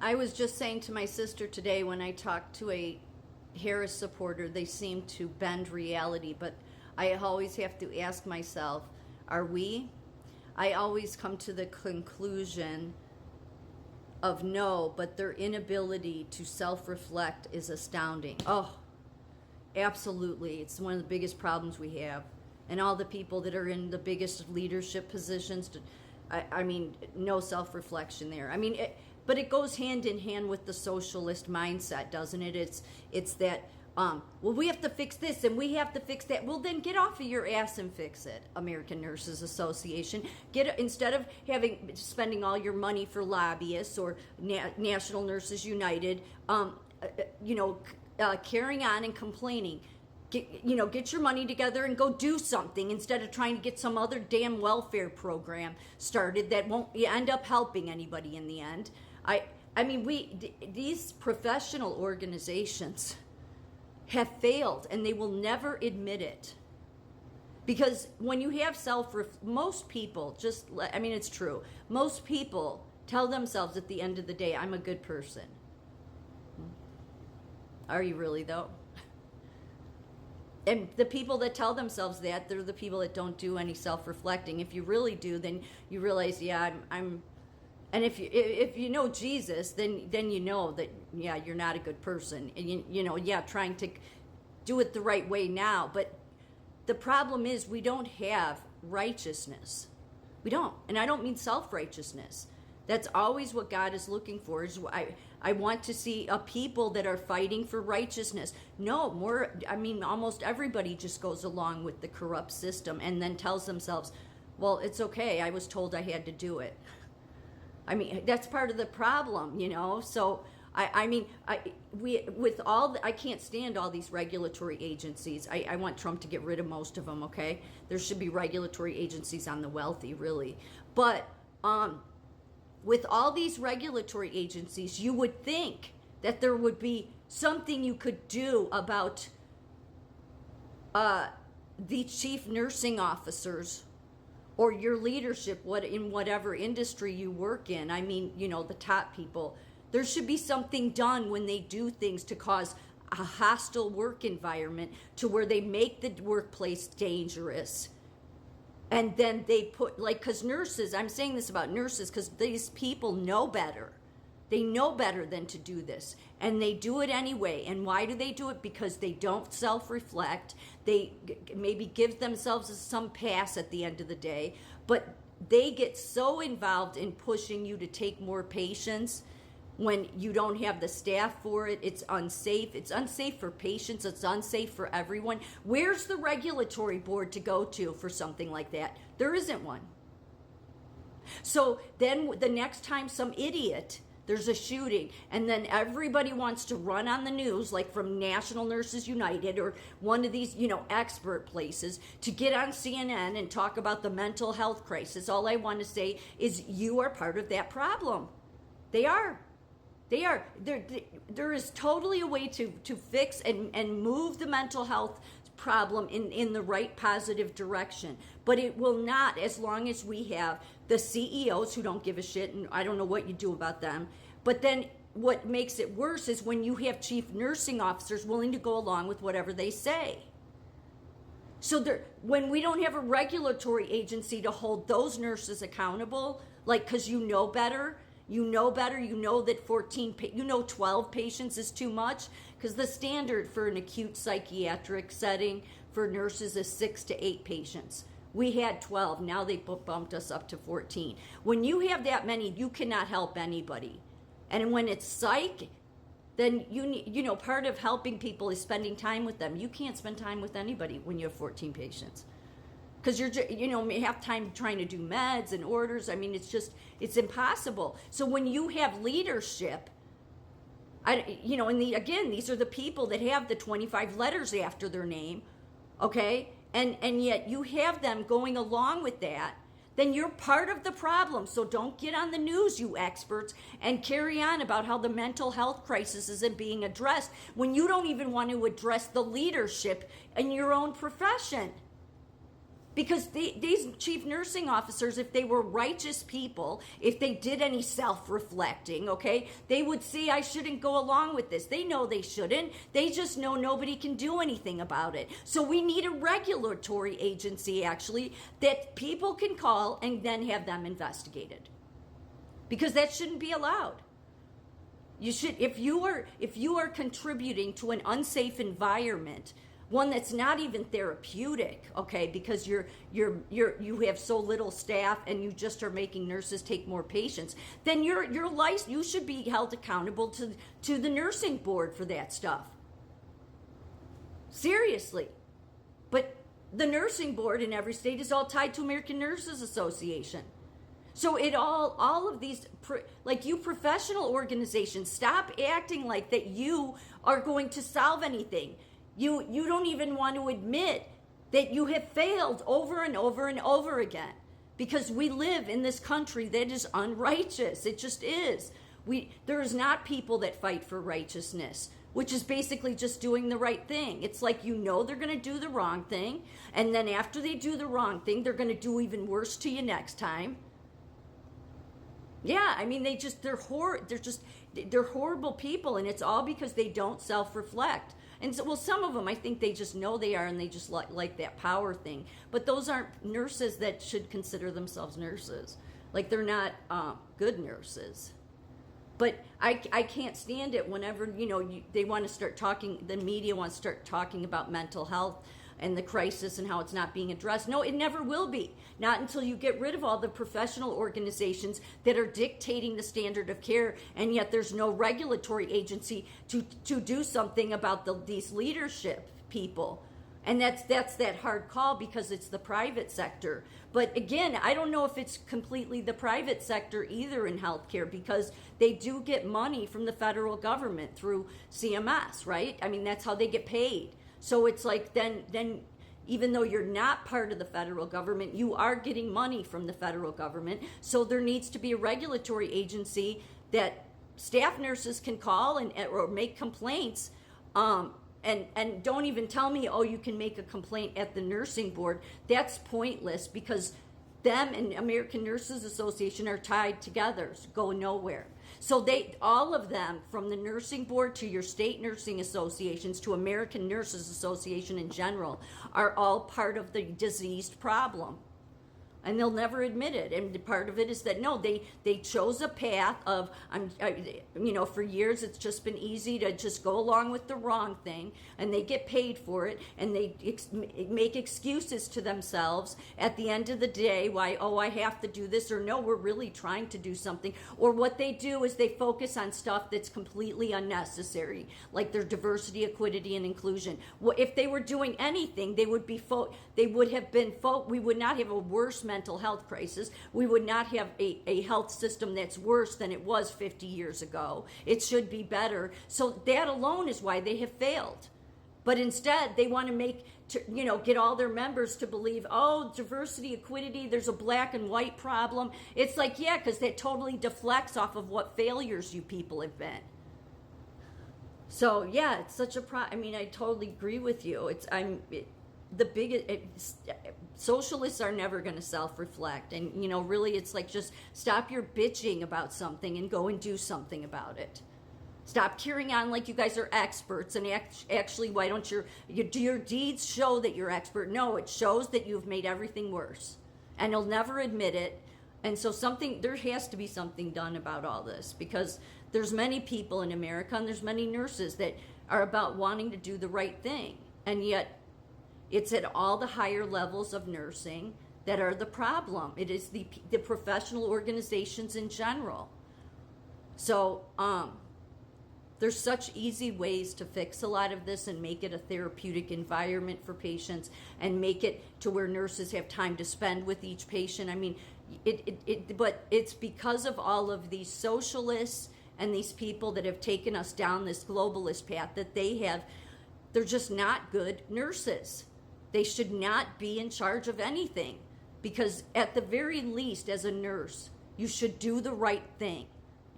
I was just saying to my sister today when I talked to a Harris supporter, they seem to bend reality, but I always have to ask myself, are we? I always come to the conclusion of no, but their inability to self-reflect is astounding. Oh, absolutely. It's one of the biggest problems we have. And all the people that are in the biggest leadership positions, I mean, no self-reflection there. I mean, but it goes hand in hand with the socialist mindset, doesn't it? It's that, well, we have to fix this and we have to fix that. Well, then get off of your ass and fix it, American Nurses Association. Instead of spending all your money for lobbyists or National Nurses United, carrying on and complaining. Get your money together and go do something instead of trying to get some other damn welfare program started that won't end up helping anybody in the end. I mean, these professional organizations have failed and they will never admit it. Because when you have most people it's true. Most people tell themselves at the end of the day, I'm a good person. Are you really though? And the people that tell themselves that, they're the people that don't do any self-reflecting. If you really do, then you realize, yeah, I'm and if you know Jesus, then you know that, yeah, you're not a good person. And trying to do it the right way now. But the problem is we don't have righteousness. We don't. And I don't mean self-righteousness. That's always what God is looking for. I want to see a people that are fighting for righteousness. Almost everybody just goes along with the corrupt system and then tells themselves, well, it's okay. I was told I had to do it. I mean, that's part of the problem, So I can't stand all these regulatory agencies. I want Trump to get rid of most of them, okay? There should be regulatory agencies on the wealthy, really. But, with all these regulatory agencies, you would think that there would be something you could do about the chief nursing officers or your leadership in whatever industry you work in. I mean, the top people. There should be something done when they do things to cause a hostile work environment to where they make the workplace dangerous. And then they because nurses, I'm saying this about nurses because these people know better. They know better than to do this. And they do it anyway. And why do they do it? Because they don't self-reflect. They maybe give themselves some pass at the end of the day. But they get so involved in pushing you to take more patients when you don't have the staff for it. It's unsafe. It's unsafe for patients. It's unsafe for everyone. Where's the regulatory board to go to for something like that? There isn't one. So then the next time some idiot, there's a shooting, and then everybody wants to run on the news, like from National Nurses United or one of these, expert places, to get on CNN and talk about the mental health crisis. All I want to say is you are part of that problem. They are. They are. There is totally a way to fix and move the mental health problem in the right positive direction. But it will not as long as we have the CEOs who don't give a shit, and I don't know what you do about them. But then what makes it worse is when you have chief nursing officers willing to go along with whatever they say. So when we don't have a regulatory agency to hold those nurses accountable, because you know better, you know that 12 patients is too much, because the standard for an acute psychiatric setting for nurses is 6 to 8 patients. We had 12. Now they bumped us up to 14. When you have that many, you cannot help anybody. And when it's psych, then part of helping people is spending time with them. You can't spend time with anybody when you have 14 patients. Because you're, half time trying to do meds and orders. I mean, it's impossible. So when you have leadership, these are the people that have the 25 letters after their name, okay? And yet you have them going along with that, then you're part of the problem. So don't get on the news, you experts, and carry on about how the mental health crisis isn't being addressed when you don't even want to address the leadership in your own profession. Because these chief nursing officers, if they were righteous people, if they did any self-reflecting, okay, they would see, I shouldn't go along with this. They know they shouldn't. They just know nobody can do anything about it. So we need a regulatory agency, actually, that people can call and then have them investigated. Because that shouldn't be allowed. You should, if you are contributing to an unsafe environment, one that's not even therapeutic, okay, because you have so little staff and you just are making nurses take more patients, then your life, you should be held accountable to the nursing board for that stuff. Seriously. But the nursing board in every state is all tied to American Nurses Association. So all of these, like, you professional organizations, stop acting like that you are going to solve anything. You don't even want to admit that you have failed over and over and over again, because we live in this country that is unrighteous. It just is. There's not people that fight for righteousness, which is basically just doing the right thing. It's like, they're going to do the wrong thing, and then after they do the wrong thing, they're going to do even worse to you next time. Yeah, I mean, they're horrible people, and it's all because they don't self-reflect. And so, well, some of them, I think they just know they are, and they just like that power thing. But those aren't nurses that should consider themselves nurses. Like, they're not good nurses. But I can't stand it whenever, they want to start talking, the media wants to start talking about mental health and the crisis and how it's not being addressed. No, it never will be. Not until you get rid of all the professional organizations that are dictating the standard of care, and yet there's no regulatory agency to do something about these leadership people. And that's that hard call, because it's the private sector. But again, I don't know if it's completely the private sector either in healthcare, because they do get money from the federal government through CMS, right? I mean, that's how they get paid. So it's like, then even though you're not part of the federal government, you are getting money from the federal government. So there needs to be a regulatory agency that staff nurses can call or make complaints. And don't even tell me, oh, you can make a complaint at the nursing board. That's pointless, because them and American Nurses Association are tied together, so go nowhere. So all of them, from the nursing board to your state nursing associations to American Nurses Association in general, are all part of the diseased problem. And they'll never admit it. And part of it is that, no, they chose a path of, for years it's just been easy to just go along with the wrong thing, and they get paid for it, and they make excuses to themselves at the end of the day why, oh, I have to do this, or no, we're really trying to do something. Or what they do is they focus on stuff that's completely unnecessary, like their diversity, equity, and inclusion. Well, if they were doing anything, we would not have a worse mental health crisis. We would not have a health system that's worse than it was 50 years ago. It should be better. So that alone is why they have failed. But instead, they want to get all their members to believe, oh, diversity, equity, there's a black and white problem. It's like, yeah, because that totally deflects off of what failures you people have been. So yeah, it's such a I mean, I totally agree with you. Socialists are never going to self-reflect, and really, it's like, just stop your bitching about something and go and do something about it. Stop carrying on like you guys are experts, and actually, why don't your deeds show that you're expert? No, it shows that you've made everything worse, and you'll never admit it. And so there has to be something done about all this, because there's many people in America, and there's many nurses that are about wanting to do the right thing, and yet it's at all the higher levels of nursing that are the problem. It is the professional organizations in general. So there's such easy ways to fix a lot of this and make it a therapeutic environment for patients, and make it to where nurses have time to spend with each patient. I mean, but it's because of all of these socialists and these people that have taken us down this globalist path that they're just not good nurses. They should not be in charge of anything, because at the very least, as a nurse, you should do the right thing.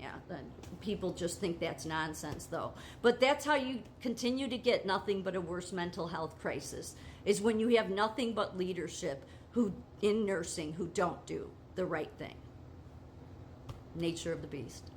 Yeah, then people just think that's nonsense, though. But that's how you continue to get nothing but a worse mental health crisis, is when you have nothing but leadership who in nursing who don't do the right thing. Nature of the beast.